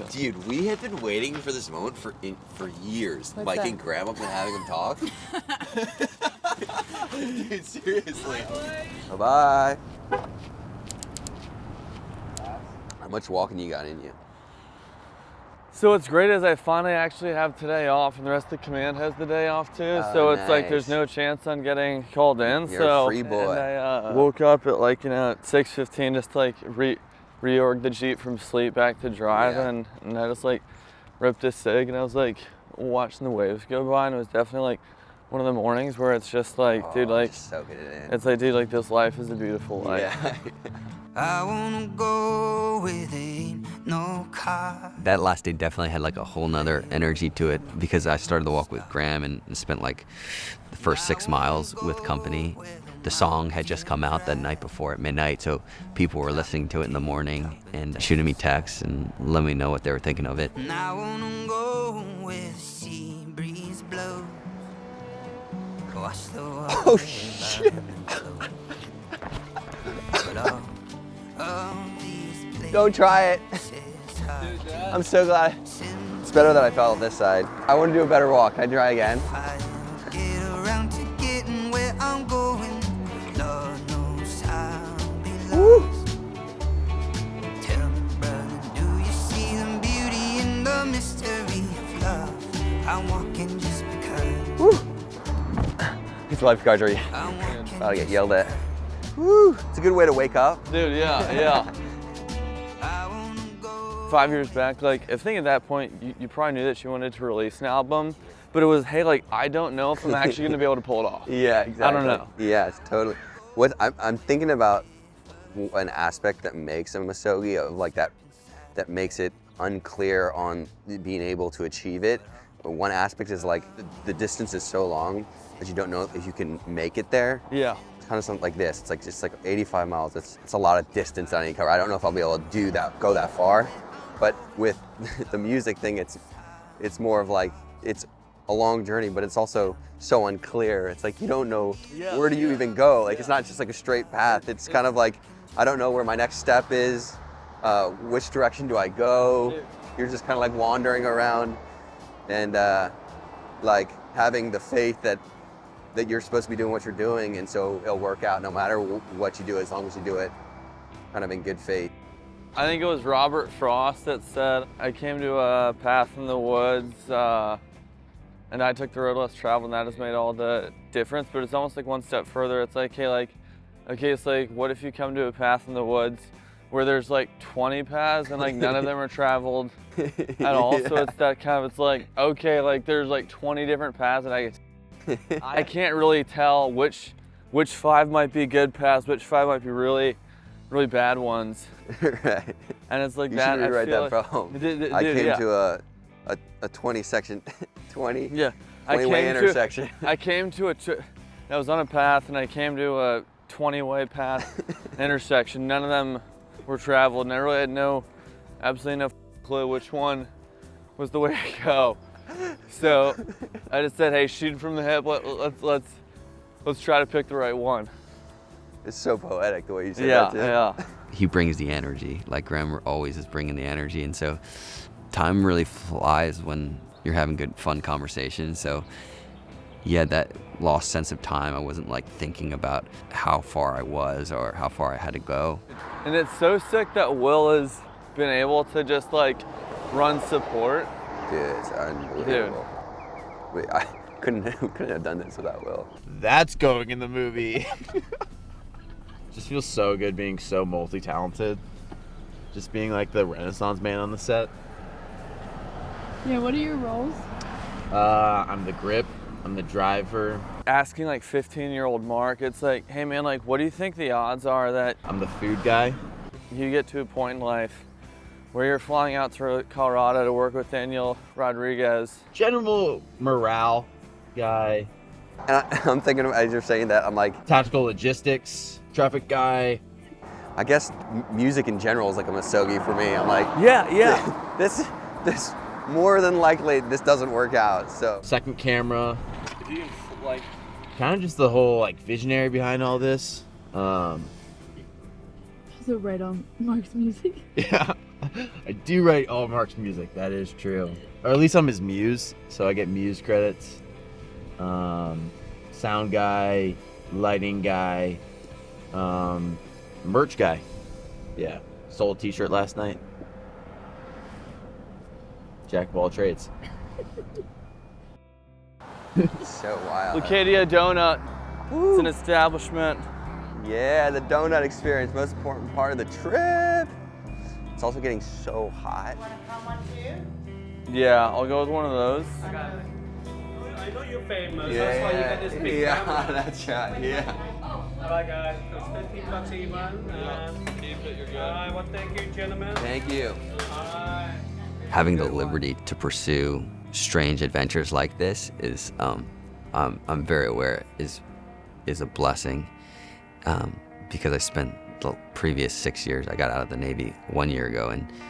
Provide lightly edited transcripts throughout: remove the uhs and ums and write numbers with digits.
Dude, we have been waiting for this moment for years. What's Mike that? and Graham up and having them talk. Dude, seriously. Bye-bye. How much walking you got in you? So what's great is I finally actually have today off, and the rest of the command has the day off too. Oh, So it's like nice. there's no chance on getting called in. You're so a free boy. And I woke up at like at 6:15 just to like reorg the Jeep from sleep back to driving, and I just like ripped a cig, and I was like watching the waves go by, and it was definitely like one of the mornings where it's just like, dude, like just soaking it in. it's like, dude, like this life is a beautiful life. Yeah. I wanna go with ain't no car. That last day definitely had like a whole nother energy to it because I started the walk with Graham and spent like the first 6 miles with company. The song had just come out the night before at midnight, so people were listening to it in the morning and shooting me texts and letting me know what they were thinking of it. And I wanna go where the sea breeze blows. Wash the water. Oh, shit. Don't try it. I'm so glad. It's better that I fell on this side. I want to do a better walk. Can I try again? Get around to getting where I'm going. Lord knows I'll be lost. Tell me, brother, do you see the beauty in the mystery of love? I'm walking just because. Woo. These lifeguards are about to get yelled at. Woo. It's a good way to wake up. Dude, yeah. 5 years back, like I think at that point you probably knew that she wanted to release an album, but it was, hey, like I don't know if I'm actually gonna be able to pull it off. Yeah, exactly. I don't know. Yes, totally. What I'm thinking about an aspect that makes a Misogi of like that makes it unclear on being able to achieve it. One aspect is like the distance is so long that you don't know if you can make it there. Yeah. It's kind of something like this. It's like just like 85 miles. It's a lot of distance I need to cover. I don't know if I'll be able to do that, go that far. But with the music thing, it's more of like it's a long journey, but it's also so unclear. It's like you don't know where do you even go. Like it's not just like a straight path. It's kind of like I don't know where my next step is. Which direction do I go? You're just kind of like wandering around, and like having the faith that you're supposed to be doing what you're doing, and so it'll work out no matter what you do, as long as you do it kind of in good faith. I think it was Robert Frost that said, I came to a path in the woods and I took the road less traveled, and that has made all the difference. But it's almost like one step further. It's like, hey, okay, it's like, what if you come to a path in the woods where there's like 20 paths and like none of them are traveled at all? So it's that kind of, it's like, okay, like there's like 20 different paths and I can't really tell which 5 might be good paths, which 5 might be really bad ones. Right. And it's like you that. should rewrite that like, problem. I came to a 20 section, 20 way intersection. I came to I was on a path and I came to a 20-way path intersection. None of them were traveled, and I really had absolutely no clue which one was the way to go. So I just said, hey, shoot from the hip. Let's try to pick the right one. It's so poetic the way you say that too. Yeah. He brings the energy, like Graham always is bringing the energy, and so time really flies when you're having good, fun conversations. So yeah, that lost sense of time. I wasn't like thinking about how far I was or how far I had to go. And it's so sick that Will has been able to just like run support. Dude, it's unbelievable. Wait, I couldn't have done this without Will. That's going in the movie. Just feels so good being so multi-talented. Just being like the Renaissance man on the set. Yeah, what are your roles? I'm the grip, I'm the driver. Asking like 15-year-old Mark, it's like, hey man, like what do you think the odds are that I'm the food guy. you get to a point in life where you're flying out to Colorado to work with Daniel Rodriguez? General morale guy. And I'm thinking, as you're saying that, I'm like, Tactical logistics, traffic guy. I guess music in general is like a Misogi for me. I'm like, Yeah. this more than likely this doesn't work out. So Second camera. If you like, Kind of just the whole like visionary behind all this. So right on Mark's music. Yeah. I do write all Mark's music. That is true. Or at least I'm his muse, so I get muse credits. Sound guy, lighting guy, merch guy. Yeah, sold a t-shirt last night. Jack of all trades. So wild. Lucadia Donut. Woo. It's an establishment. Yeah, the donut experience, most important part of the trip. It's also getting so hot. Yeah, I'll go with one of those. I know you're famous, that's why you got this big Yeah, camera. that's right, yeah. Alright guys, it's $15 even. Well, thank you gentlemen. Thank you. Alright. Having the liberty to pursue strange adventures like this is, I'm very aware is a blessing, because I spent the previous 6 years, I got out of the Navy 1 year ago,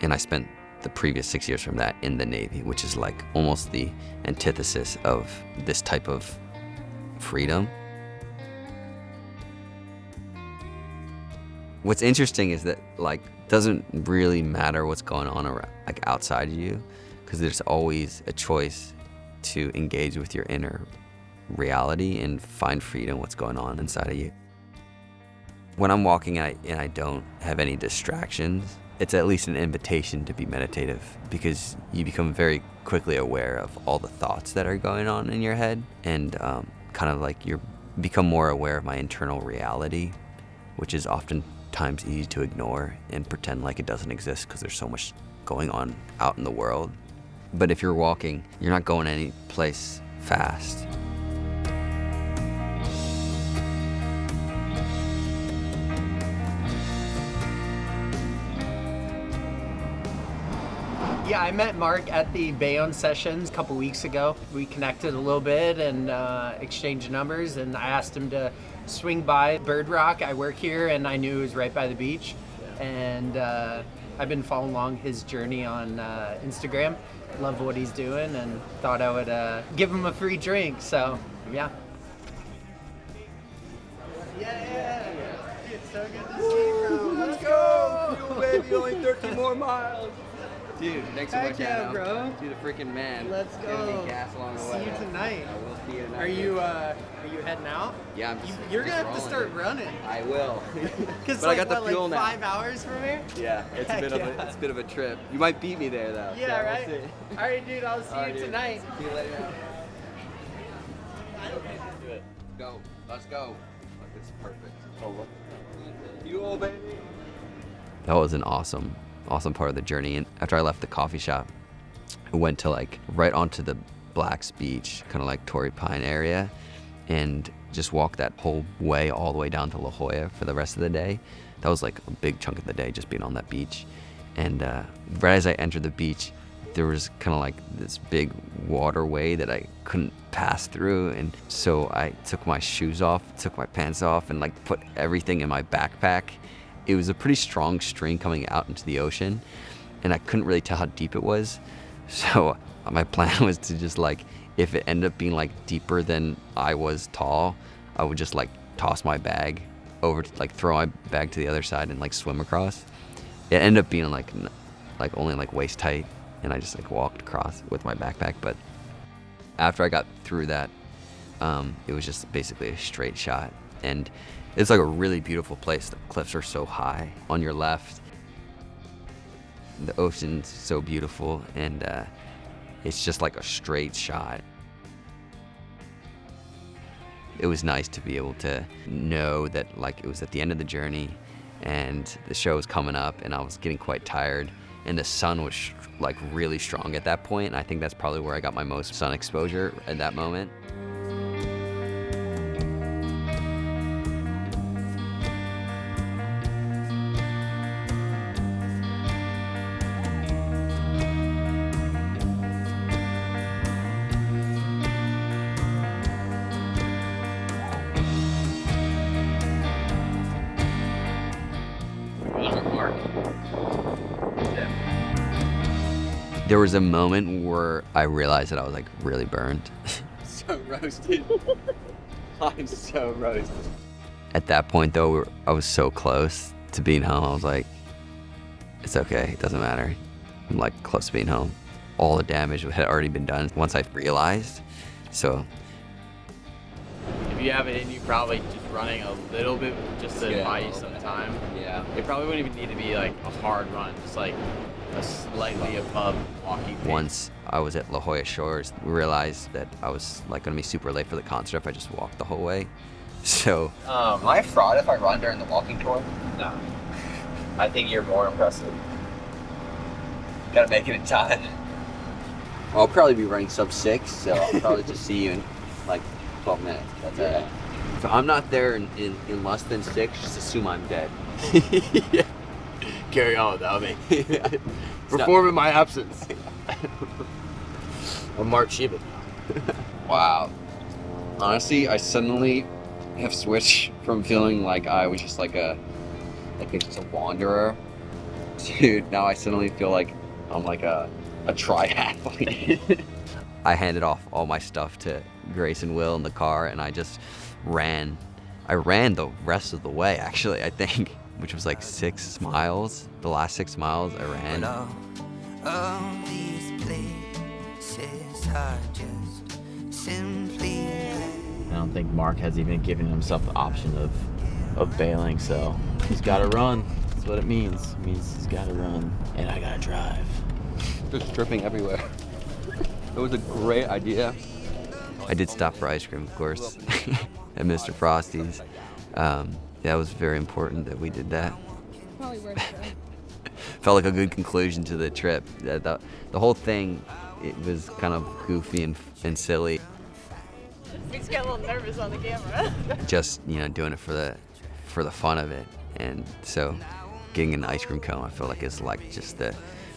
and I spent the previous 6 years from that in the Navy, which is like almost the antithesis of this type of freedom. What's interesting is that like doesn't really matter what's going on around, like outside of you, because there's always a choice to engage with your inner reality and find freedom what's going on inside of you. When I'm walking and I don't have any distractions, it's at least an invitation to be meditative, because you become very quickly aware of all the thoughts that are going on in your head, and kind of like you become more aware of my internal reality, which is oftentimes easy to ignore and pretend like it doesn't exist because there's so much going on out in the world. But if you're walking, you're not going any place fast. Yeah, I met Mark at the Bayonne sessions a couple weeks ago. We connected a little bit and exchanged numbers, and I asked him to swing by Bird Rock. I work here, and I knew it was right by the beach. And I've been following along his journey on Instagram. Love what he's doing, and thought I would give him a free drink. So, yeah. Yeah. It's so good to see you, bro. Let's go. Fuel, baby, only 13 more miles. Dude, thanks so Heck much, yeah, Adam. bro. You're the freaking man. Let's Giving go. me gas along the See way. you tonight. I will see you tonight. Are you heading out? Yeah, I'm just, You're just gonna have to rolling, start dude. running. I will. Cause But I got the fuel like now. 5 hours from here. Yeah, it's a Heck bit of yeah. it's a bit of a trip. You might beat me there though. Yeah, so right. We'll see. All right, dude. I'll see All right, you dude. tonight. See you later. Go. Let's go. Look, this is perfect. Oh, look. Fuel, baby. That was an awesome part of the journey. And after I left the coffee shop, I went to like right onto the Blacks Beach, kind of like Torrey Pine area, and just walked that whole way all the way down to La Jolla for the rest of the day. That was like a big chunk of the day, just being on that beach. And right as I entered the beach, there was kind of like this big waterway that I couldn't pass through. And so I took my shoes off, took my pants off, and like put everything in my backpack. It was a pretty strong stream coming out into the ocean, and I couldn't really tell how deep it was. So my plan was to just like, if it ended up being like deeper than I was tall, I would just like toss my bag over to like throw my bag to the other side and like swim across. It ended up being like only like waist height, and I just like walked across with my backpack. But after I got through that, it was just basically a straight shot, and it's like a really beautiful place. The cliffs are so high on your left. The ocean's so beautiful, and it's just like a straight shot. It was nice to be able to know that like it was at the end of the journey, and the show was coming up, and I was getting quite tired, and the sun was like really strong at that point. And I think that's probably where I got my most sun exposure at that moment. There was a moment where I realized that I was like really burned. So roasted. I'm so roasted. At that point though, I was so close to being home. I was like, It's okay, it doesn't matter. I'm like close to being home. All the damage had already been done once I realized. So if you have it in you, probably just running a little bit just to buy you some time. yeah. It probably wouldn't even need to be like a hard run, just like a slightly above walking pace. Once I was at La Jolla Shores, we realized that I was like gonna be super late for the concert if I just walked the whole way. So Am I a fraud if I run during the walking tour? No. I think you're more impressive. Gotta make it in time. I'll probably be running sub 6, so I'll probably just see you in like 12 minutes. That's it. If I'm not there in less than 6, just assume I'm dead. Yeah. Carry on without me. Perform in my absence. I'm Mark Shiiba. Wow. Honestly, I suddenly have switched from feeling like I was just like just a wanderer to now I suddenly feel like I'm like a triathlete. I handed off all my stuff to Grace and Will in the car, and I just ran. I ran the rest of the way, actually, I think, which was like 6 miles. The last 6 miles I ran. All of these places are just simply I don't think Mark has even given himself the option of bailing, so he's got to run. That's what it means. It means he's got to run, and I got to drive. Just dripping everywhere. It was a great idea. I did stop for ice cream, of course, at Mr. Frosty's. That was very important that we did that. Probably worth it. Felt like a good conclusion to the trip. The whole thing, it was kind of goofy and silly. Makes you get a little nervous on the camera. Just doing it for the fun of it, and so getting an ice cream cone, I feel like is like just the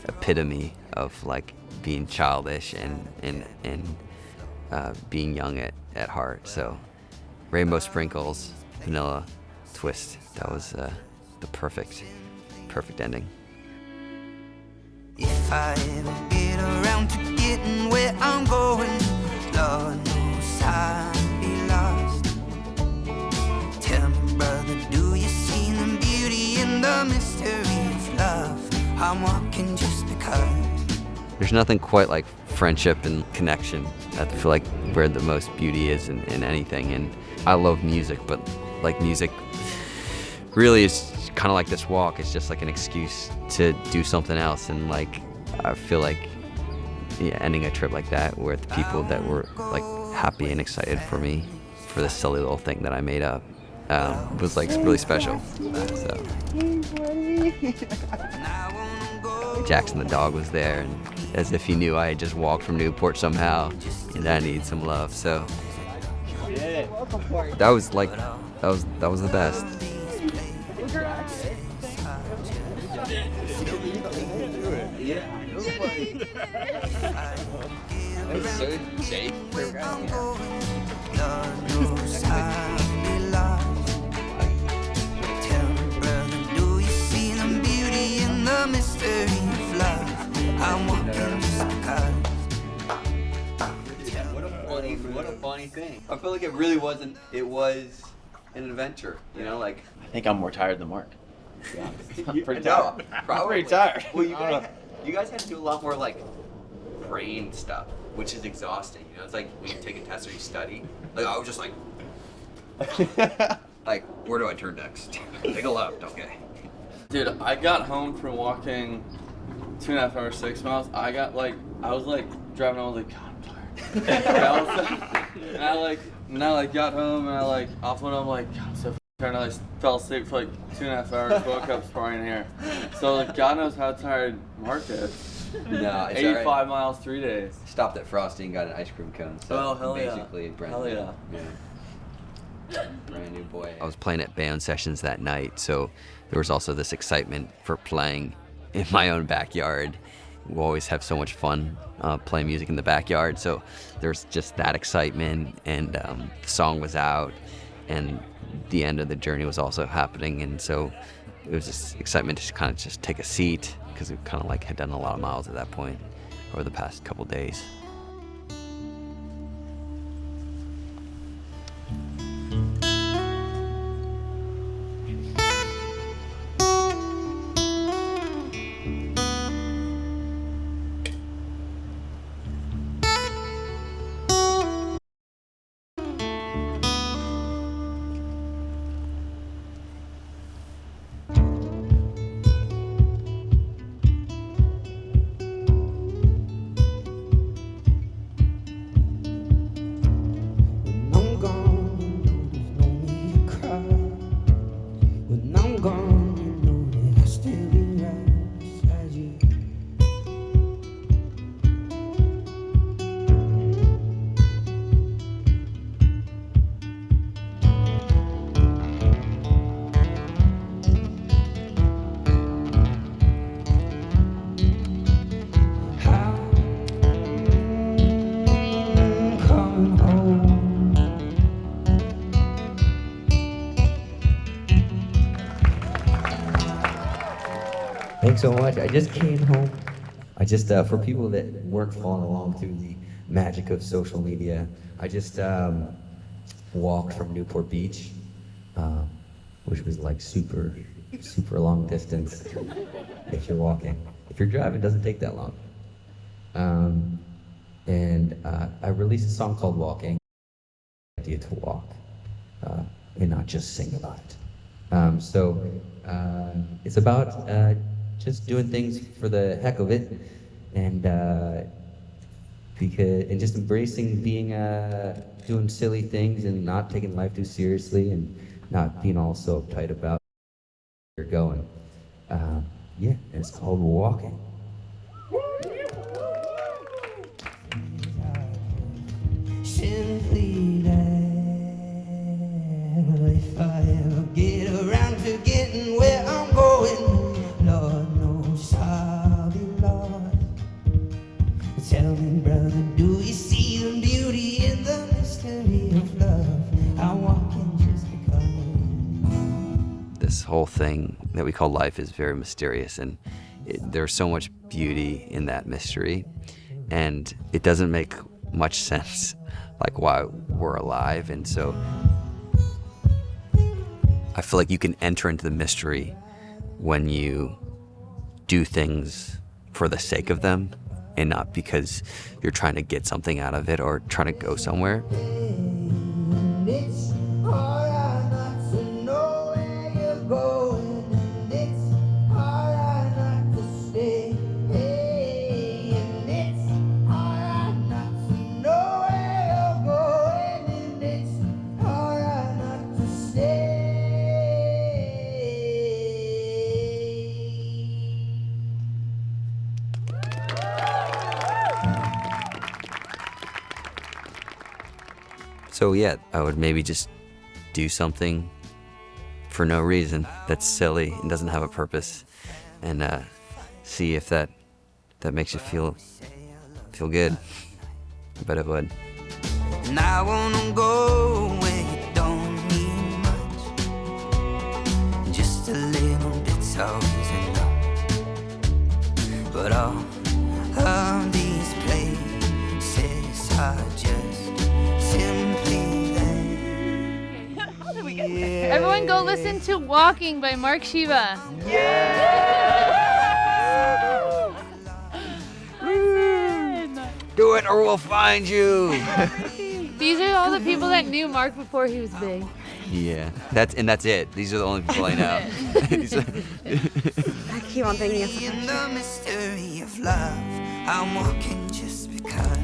epitome of like being childish and being young at heart. So rainbow sprinkles, vanilla twist. That was the perfect ending. if I ever get around to getting where I'm going. Lord knows I'll be lost. Tell me, brother, do you see the beauty in the mystery of love? I'm walking just because. There's nothing quite like friendship and connection. I feel like where the most beauty is in anything. And I love music, but like music really is kind of like this walk. It's just like an excuse to do something else. And like, I feel like ending a trip like that with people that were like happy and excited for me for this silly little thing that I made up was like really special. So. Jackson the dog was there, and as if he knew I had just walked from Newport somehow and I needed some love. So that was the best. What a funny thing. I feel like it really wasn't. It was an adventure, like. I think I'm more tired than Mark. Yeah, I'm pretty No, tired. probably. Pretty tired. Well, you guys had to do a lot more like brain stuff, which is exhausting. It's like when you take a test or you study. Like I was just like, where do I turn next? Take a left, okay. Dude, I got home from walking 2.5 hours, 6 miles. I was driving. I was like, God, I'm tired. and I got home and I offloaded. I'm like, God, I'm so tired. And I fell asleep for 2.5 hours. Woke up spraying here. So God knows how tired Mark is. No, it's 85 all right. miles, 3 days. Stopped at Frosty and got an ice cream cone. So Oh, hell yeah. basically, brand Hell new. yeah. Brand new boy. I was playing at Bayonne Sessions that night, so there was also this excitement for playing in my own backyard. We always have so much fun playing music in the backyard, so there's just that excitement, and the song was out, and the end of the journey was also happening, and so it was just excitement to kind of just take a seat, because we kind of had done a lot of miles at that point over the past couple days. Thanks so much. I just came home. I just, for people that weren't following along through the magic of social media, I just walked from Newport Beach, which was like super long distance if you're walking. If you're driving, it doesn't take that long. And I released a song called Walking. Idea to walk and not just sing about it. So it's about just doing things for the heck of it, and just embracing being doing silly things and not taking life too seriously and not being all so uptight about where you're going. Yeah, and it's called Walking. Simply that if I ever get around to getting where I'm going, Lord knows I'll be lost. Tell me, brother, do you see the beauty in the mystery of love? I'm walking just because. This whole thing that we call life is very mysterious, and there's so much beauty in that mystery, and it doesn't make much sense like why we're alive. And so I feel like you can enter into the mystery when you do things for the sake of them and not because you're trying to get something out of it or trying to go somewhere. It's hard not to know where you're going, and it's hard not to stay. And it's hard not to know where you're going, and it's hard not to stay. So yeah, I would maybe just do something for no reason that's silly and doesn't have a purpose, and see if that makes you feel good. I bet it would. And I wanna go where you don't need much, just a little bit's always enough. But all of these places are just simply there. How did we get there? Everyone go listen to Walking by Mark Shiiba. Do it or we'll find you. These are all the people that knew Mark before he was big. Yeah, that's it. These are the only people I know. I keep on thinking of in the mystery of love, I'm walking just because.